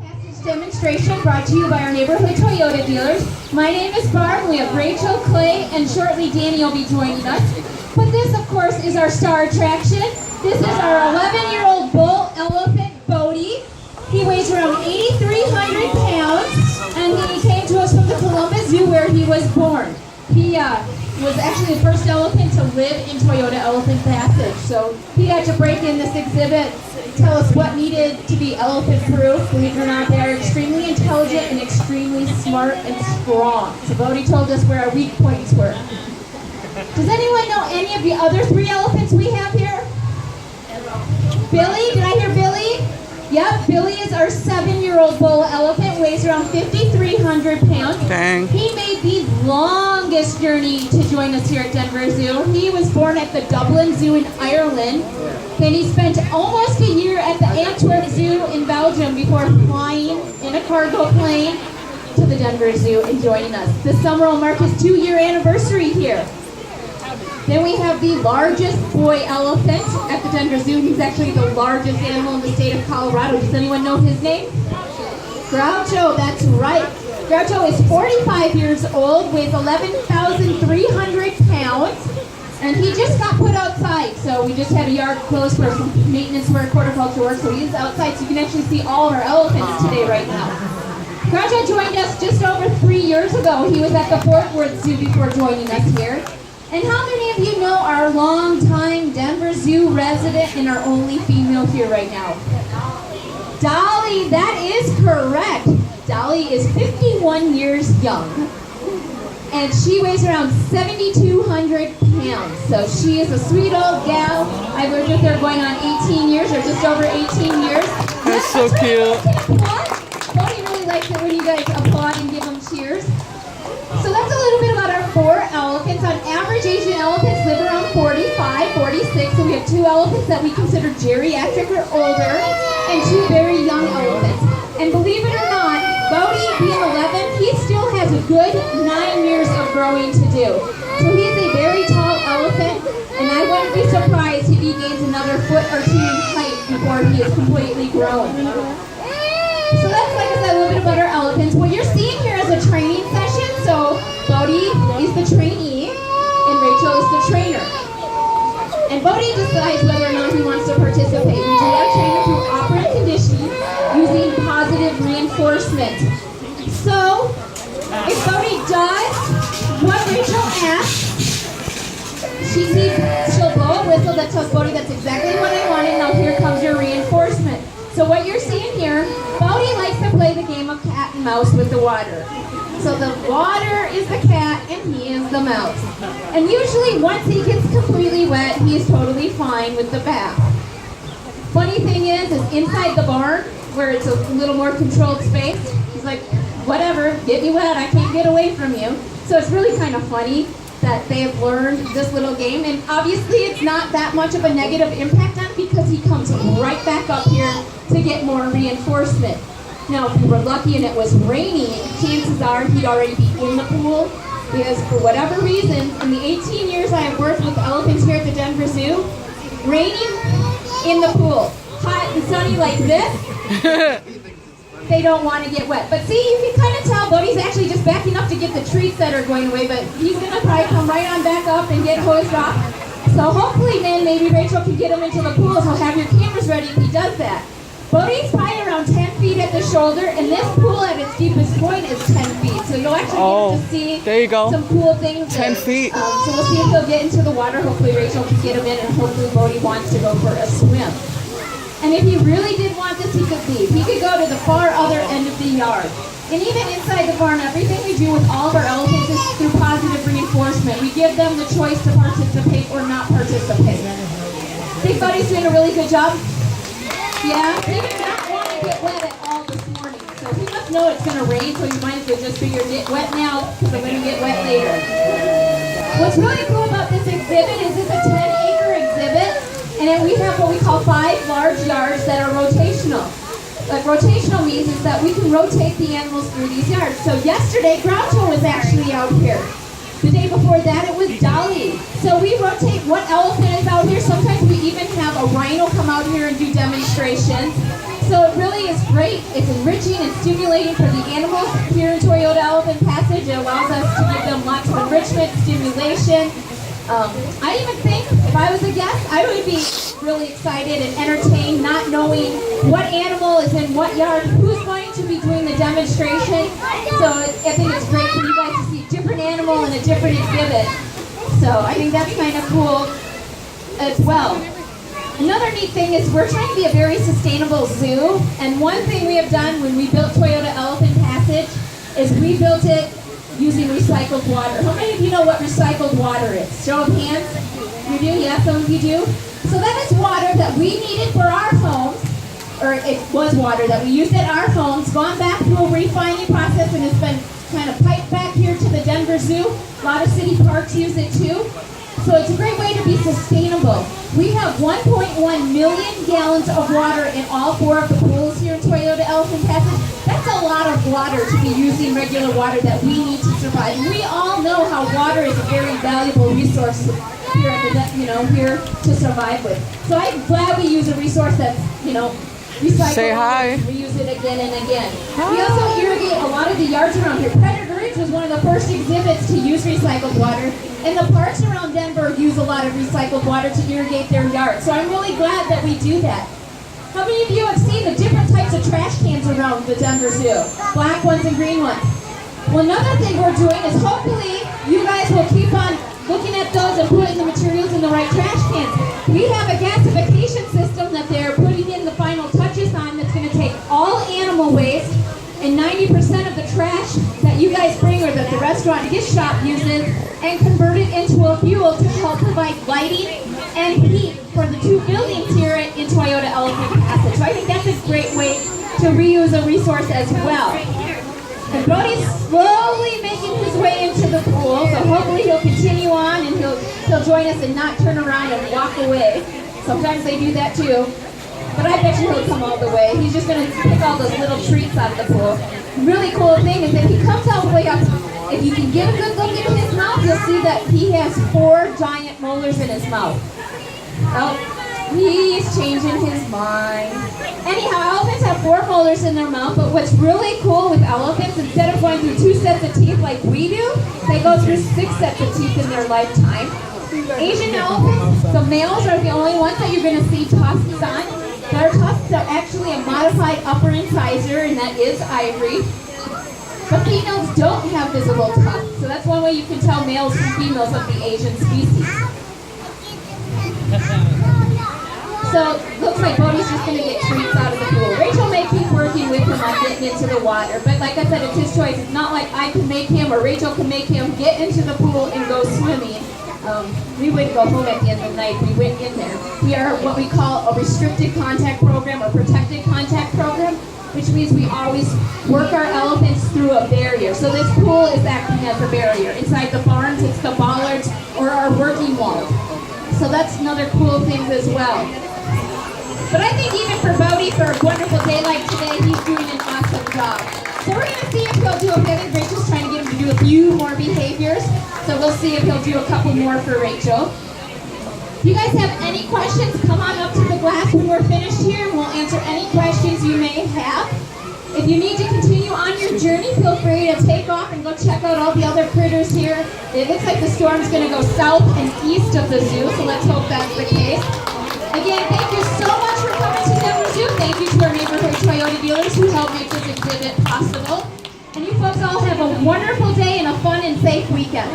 Passage demonstration brought to you by our neighborhood Toyota dealers. My name is Barb. We have Rachel, Clay, and shortly Danny will be joining us. But this, of course, is our star attraction. This is our 11-year-old bull elephant, Bodie. He weighs around 8,300 pounds, and he came to us from the Columbus Zoo where he was born. He was actually the first elephant to live in Toyota Elephant Passage. So he got to break in this exhibit, tell us what needed to be elephant-proof. Believe it or not, they are extremely intelligent and extremely smart and strong. So Bodie told us where our weak points were. Does anyone know any of the other 3 elephants we have here? Billy? Did I hear Billy? Yep, Billy is our 7-year-old bull elephant, weighs around 5,300 pounds. Dang. He made the longest journey to join us here at Denver Zoo. He was born at the Dublin Zoo in Ireland. Then he spent almost a year at the Antwerp Zoo in Belgium before flying in a cargo plane to the Denver Zoo and joining us. This summer will mark his 2-year anniversary here. Then we have the largest boy elephant at the Denver Zoo. He's actually the largest animal in the state of Colorado. Does anyone know his name? Groucho, that's right. Groucho is 45 years old, weighs 11,300 pounds, and he just got put outside. So we just had a yard closed for some maintenance work, horticulture work, so he's outside so you can actually see all of our elephants today right now. Groucho joined us just over 3 years ago. He was at the Fort Worth Zoo before joining us here. And how many of you know our longtime Denver Zoo resident and our only female here right now? Dolly, that is correct. Dolly is 51 years young. And she weighs around 7,200 pounds. So she is a sweet old gal. I've lived with her going on 18 years, or just over 18 years. That's so cute. Bodie really likes it when you guys applaud and give them cheers. So that's a little bit about our 4 elephants. On average, Asian elephants live around 45, 46. So we have 2 elephants that we consider geriatric or older, and 2 very young elephants. And believe it or not, Bodie, being 11, he still has a good 9 years of growing to do. So he's a very tall elephant, and I wouldn't be surprised if he gains another foot or 2 in height before he is completely grown. So that's, like I said, a little bit about our elephants. What you're seeing here is a training session. So Bodie is the trainee, and Rachel is the trainer. And Bodie decides whether or not he wants to participate. We do our training through operant conditioning using positive reinforcement. So if Bodie does what Rachel asks, she'll blow a whistle that tells Bodie that's exactly what I wanted. Now here comes your reinforcement. So what you're seeing here, Bodie likes to play the game of cat and mouse with the water. So the water is the cat and he is the mouse. And usually once he gets completely wet, he is totally fine with the bath. Funny thing is inside the barn, where it's a little more controlled space, he's like, whatever, get me wet, I can't get away from you. So it's really kind of funny that they have learned this little game, and obviously it's not that much of a negative impact on him because he comes right back up here to get more reinforcement. Now, if we were lucky and it was raining, chances are he'd already be in the pool, because for whatever reason, in the 18 years I have worked with elephants here at the Denver Zoo, raining in the pool, hot and sunny like this, they don't want to get wet. But see, you can kind of tell Bodie's actually just backing up to get the treats that are going away, but he's going to probably come right on back up and get hosed off. So hopefully then maybe Rachel can get him into the pool, so have your cameras ready if he does that. Bodie's probably around 10 feet at the shoulder, and this pool at its deepest point is 10 feet. So you'll actually get to see there you go. Some cool things. 10 feet. So we'll see if he'll get into the water. Hopefully Rachel can get him in, and hopefully Bodie wants to go for a swim. And if he really did want this, he could leave. He could go to the far other end of the yard. And even inside the barn, everything we do with all of our elephants is through positive reinforcement. We give them the choice to participate or not participate. Think Bodie's doing a really good job? Yeah? He did not want to get wet at all this morning. So he must know it's going to rain, so you might as well just figure get wet now because I'm going to get wet later. What's really cool about this exhibit is it's a 10-acre exhibit. And then we have what we call 5 large yards that are rotational. What rotational means is that we can rotate the animals through these yards. So yesterday, Groucho was actually out here. The day before that, it was Dolly. So we rotate what elephant is out here. Sometimes we even have a rhino come out here and do demonstrations. So it really is great. It's a enriching and stimulating for the animals here in Toyota Elephant Passage. It allows us to give them lots of enrichment, stimulation. I even think if I was a guest, I would be really excited and entertained not knowing what animal is in what yard, who's going to be doing the demonstration. So I think it's great for you guys to see a different animal in a different exhibit. So I think that's kind of cool as well. Another neat thing is we're trying to be a very sustainable zoo, and one thing we have done when we built Toyota Elephant Passage is we built it using recycled water. How many of you know what recycled water is? Show of hands. You do? Yeah, some of you do. So that is water that we needed for our homes, or it was water that we used at our homes, gone back through a refining process, and it's been kind of piped back here to the Denver Zoo. A lot of city parks use it too. So it's a great way to be sustainable. We have 1.1 million gallons of water in all 4 of the pools here in Toyota Elephant Passage. That's a lot of water to be using regular water that we need to survive. And we all know how water is a very valuable resource here at the, here to survive with. So I'm glad we use a resource that's, recyclable. Say hi. We use it again and again. Hi. We also irrigate a lot of the yards around here. Predator Ridge was one of the first exhibits to use recycled water. And the parks around Denver use a lot of recycled water to irrigate their yards. So I'm really glad that we do that. How many of you have seen the different types of trash cans around the Denver Zoo? Black ones and green ones. Well, another thing we're doing is hopefully you guys will keep on looking at those and putting the materials in the right trash cans. We have a gasification system that they're putting in the final touches on that's going to take all animal waste and 90% of the trash that you guys bring or that the restaurant gift shop uses and convert it into a fuel to help provide lighting and heat for the 2 buildings here in Toyota Elephant Passage. So I think that's a great way to reuse a resource as well. And Brody's slowly making his way into the pool, so hopefully he'll continue on and he'll join us and not turn around and walk away. Sometimes they do that too. But I bet you he'll come all the way. He's just going to pick all those little treats out of the pool. The really cool thing is that he comes all the way up. If you can get a good look into his mouth, you'll see that he has 4 giant molars in his mouth. Oh, he's changing his mind. Anyhow, elephants have 4 molars in their mouth, but what's really cool with elephants, instead of going through 2 sets of teeth like we do, they go through 6 sets of teeth in their lifetime. Asian elephants, the males are the only ones that you're going to see tusks on. Their tusks are actually a modified upper incisor, and that is ivory. But females don't have visible tusks, so that's one way you can tell males from females of the Asian species. So, looks like Bodie's just going to get treats out of the pool. Rachel may keep working with him on getting into the water, but like I said, it's his choice. It's not like I can make him or Rachel can make him get into the pool and go swimming. We wouldn't go home at the end of the night. We went in there. We are what we call a restricted contact program or protected contact program, which means we always work our elephants through a barrier. So this pool is acting as a barrier. Inside the barns, it's the bollards or our working wall. So that's another cool thing as well. But I think even for Bodie, for a wonderful day like today, he's doing an awesome job. So we're going to see if he'll do a bit. Rachel's trying to get him to do a few more behaviors. So we'll see if he'll do a couple more for Rachel. If you guys have any questions, come on up to the glass when we're finished here, and we'll answer any questions you may have. If you need to continue on your journey, feel free to take off and go check out all the other critters here. It looks like the storm's going to go south and east of the zoo, so let's hope that's the case. Again, thank you so much for coming to Denver Zoo. Thank you to our neighborhood Toyota dealers who helped make this exhibit possible. And you folks all have a wonderful day and a fun and safe weekend.